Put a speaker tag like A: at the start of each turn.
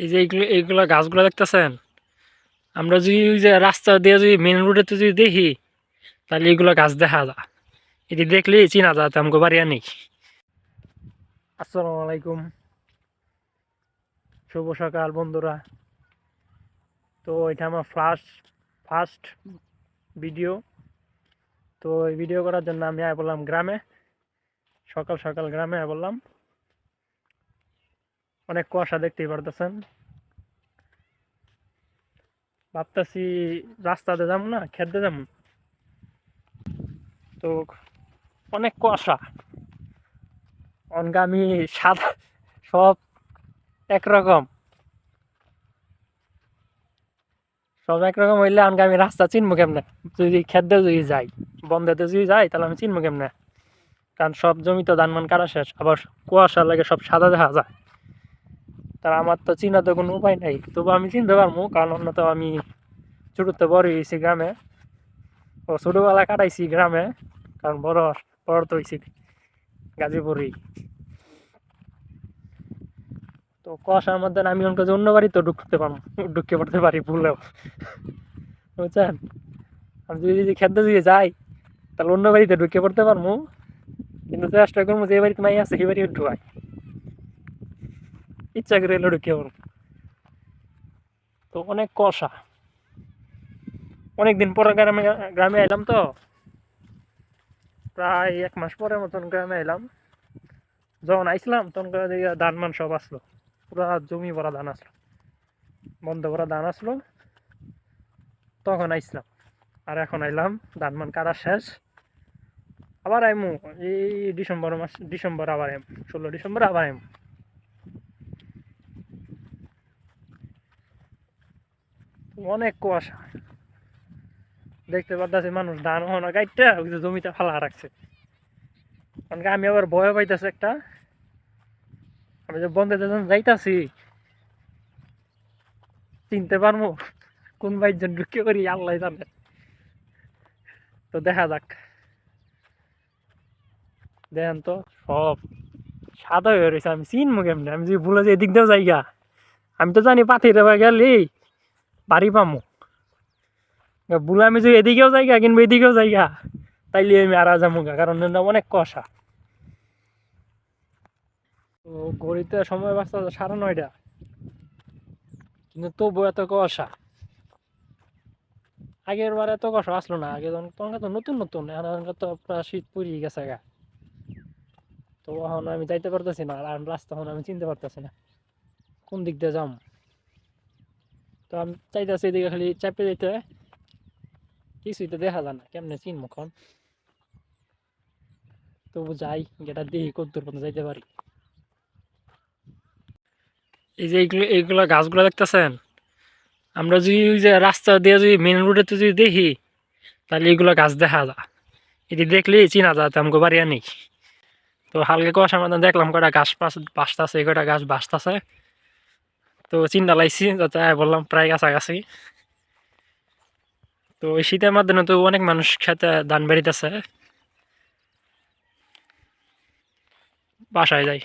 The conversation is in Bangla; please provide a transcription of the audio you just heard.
A: এই যে এইগুলা গাছগুলো দেখতেছেন, আমরা যদি ওই যে রাস্তা দিয়ে যদি মেন রোডে যদি দেখি, তাহলে এইগুলো গাছ দেখা যায়। এটি দেখলেই চিনা যায় আমাকে বাড়ি নেই। আসসালামু আলাইকুম, শুভ সকাল বন্ধুরা। তো এটা আমার ফার্স্ট ভিডিও। তো এই ভিডিও করার জন্য আমি আয় বললাম গ্রামে, সকাল সকাল গ্রামে আয় বললাম। অনেক কুয়াশা দেখতেই পারতেছেন। ভাবতেছি রাস্তাতে যাবো না, খেতে যাবো। তো অনেক কুয়াশা, অনগামী সাদা, সব একরকম। সব একরকম হইলে আমি রাস্তা চিনবো কেমনে? যদি খেতে যদি যাই, বন্ধেতে যদি যাই, তাহলে আমি চিনবো কেমনে? কারণ সব জমি তো ধান মান কাটা শেষ, আবার কুয়াশা লাগে সব সাদা দেখা যায়। তার আমার তো চিনা তো কোনো উপায় নাই, তবু আমি চিনতে পারবো, কারণ অন্য তো আমি ছোটতে বড় হয়েছি গ্রামে, ও ছোটবেলা কাটাইছি গ্রামে, কারণ বড় বড় তো হয়েছি গাজীপুরেই। তো কুয়াশার মধ্যে আমি অন্য বাড়িতে ঢুকতে পড়তে পারি ভুলেও, বুঝছেন? আমি যদি খেতে যদি যাই, তাহলে অন্য বাড়িতে ঢুকে পড়তে পারবো, কিন্তু চেষ্টা করবো যে বাড়িতে মাই আছে সেই বাড়ি ঢুকাই, ইচ্ছা করে এলে ঢুকে পড়বো। তো অনেক কুয়াশা, অনেকদিন পরে গ্রামে এলাম তো, প্রায় 1 মাস পরে মতন গ্রামে এলাম। যখন আইসলাম তখন ধান মান সব আসলো, পুরা জমি ভরা ধান আসলো, বন্ধ ভরা ধান আসলো, তখন আইসলাম। আর এখন আইলাম, ধান মান কাটা শেষ। আবার আইমু এই ডিসেম্বর আবার আইম, 16 ডিসেম্বর আবার আইম। অনেক কুয়াশা দেখতে পারতেছি, মানুষ ধান ওখানে কাটতে ওই যে জমিতে ফালা রাখছে। কারণ আমি আবার ভয় পাইতেছে একটা, আমি যে বন্ধে যখন যাইতাছি, চিনতে পারবো কোন বাইকজন ঢুকে করি আল্লাহ জানে। তো দেখা যাক, দেখেন তো সব সাদা হয়ে রয়েছে, আমি চিনবো কেমনি? আমি যদি ভুলে যাই এদিক দিয়েও জায়গা, আমি তো জানি পাথি দেওয়া গেলে বাড়ি পামো, ভুলে আমি যদি এদিকেও জায়গা কিনবো এদিকেও জায়গা, তাইলে আমি আর যাবো গা, কারণ অনেক কষা। তো ঘড়িতে সময় বাঁচতে 9:30, কিন্তু তবু এত কুয়াশা। আগের বার এত কুয়াশা আসলো না, আগে তখন তো নতুন নতুন, এখন তো প্রায় শীত পড়িয়ে গেছে গা। তো এখন আমি যাইতে পারতেছি না, আর রাস্তা এখন আমি চিনতে পারতেছি না কোন দিক দিয়ে যাম। তো আমি চাইতেছি এদিকে খালি চাপে যেতে, কিছুই তো দেখা যায় না, কেমনে চিনবো এখন? তবু যাই, যেটা দেখি কতদূর পর্যন্ত যাইতে পারি। এই যে এইগুলা গাছগুলো দেখতেছেন, আমরা যদি ওই যে রাস্তা দিয়ে যদি মেন রোডে যদি দেখি, তাহলে এইগুলো গাছ দেখা যায়। এটি দেখলেই চিনা যায় আমাকে বাড়ি নেই। তো হালকা কুয়াশার মধ্যে দেখলাম কয়টা গাছ বাঁচতেছে, কয়টা গাছ বাঁচতেছে। তো চিন্তা লাগছি, যাতে বললাম প্রায় কাছাকাছি। তো এই শীতের মাধ্যমে তো অনেক মানুষ খেতে ধান বেরিতেছে, বাসায় যায়।